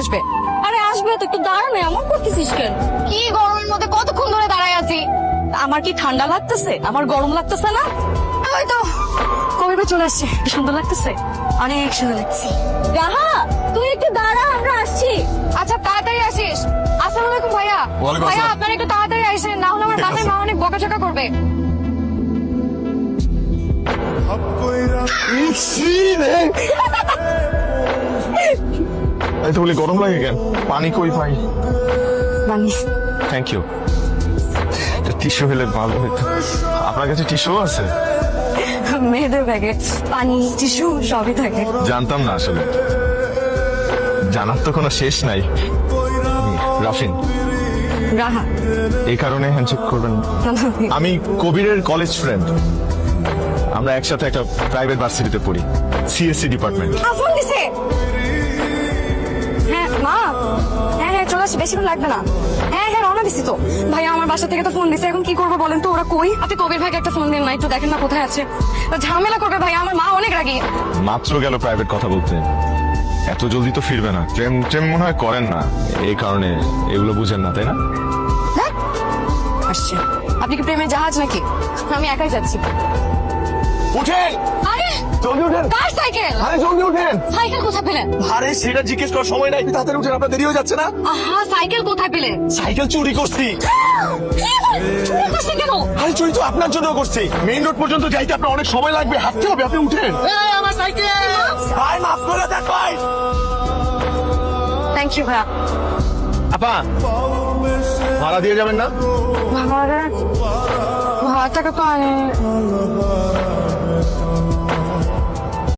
আসবে? আরে আসবে তো, একটু দাঁড়া না, এমন করতেছিস কেন? কি গরমের মধ্যে কতক্ষণ ধরে দাঁড়ায় আছি। আমার কি ঠান্ডা লাগতেছে? আমার গরম লাগতেছে না? ওই তো কবিবে চলে আসছে, কি সুন্দর লাগতেছে, অনেক সুন্দর লাগছে। রাহা, তুই একটু দাঁড়া, আমরা আসছি। আচ্ছা তাড়াতাড়ি আসিস। আসসালামু আলাইকুম ভাইয়া। ওয়ালাইকুম ভাইয়া আসসালাম। আপনারা একটু তাড়াতাড়ি আসেন, না হলে আমার বাসায় মা অনেক বকাঝকা করবে। এই তো বলি গরম লাগে কেন? পানি কই পাই? বানিস থ্যাংক ইউ। টিস্যু হলে ভালো হতো। আপনার কাছে টিস্যু আছে? মেয়েদের ব্যাগে পানি, টিস্যু সবই থাকে। জানতাম না আসলে। জানার তো কোনো শেষ নাই। রাফিন, রাহা, এই কারণে হ্যান্ডশেক করবেন না। আমি কবিরের কলেজ ফ্রেন্ড। আমরা একসাথে একটা প্রাইভেট ভার্সিটিতে পড়ি, সিএসসি ডিপার্টমেন্ট। ফোন দিছে। হ্যাঁ মা, হ্যাঁ হ্যাঁ চলে আসি, বেশিক্ষণ লাগবে না। হ্যাঁ হ্যাঁ রওনা দিছি তো। ভাইয়া আমার বাসা থেকে তো ফোন দিছে, এখন কি করবো বলেন তো? ওরা কই? আপনি কবির ভাইকে একটা ফোন দিন না, একটু দেখেন না কোথায় আছে। ঝামেলা করবে ভাইয়া, আমার মা অনেক রাগী। মাত্র গেল প্রাইভেট কথা বলতে, এত জলদি তো ফিরবে না। প্রেম প্রেম মনে হয় করেন না, এই কারণে এগুলো বুঝেন না, তাই না? আসছে। আপনি কি প্রেমের জাহাজ নাকি? আমি একাই যাচ্ছি। উঠেন, আরে জলদি উঠেন। কার সাইকেল? আরে জলদি উঠেন। সাইকেল কোথায় পেলেন? আরে সেটা জিজ্ঞেস করার সময় নাই, তাড়াতাড়ি উঠেন, আপনার দেরি হয়ে যাচ্ছে না। আহা, সাইকেল কোথায় পেলেন? সাইকেল চুরি করছি। চুরি করছে কেন? আরে চুরি তো আপনার জন্য করছি। মেইন রোড পর্যন্ত যাইতে আপনার অনেক সময় লাগবে, হাঁটতে হবে, আপনি উঠেন। আমার সাইকেল ভাই, মাফ করে দেন ভাই। থ্যাংক ইউ ভাইয়া। আপা, ভাড়া দিয়ে যাবেন না? ভাড়া টাকা তো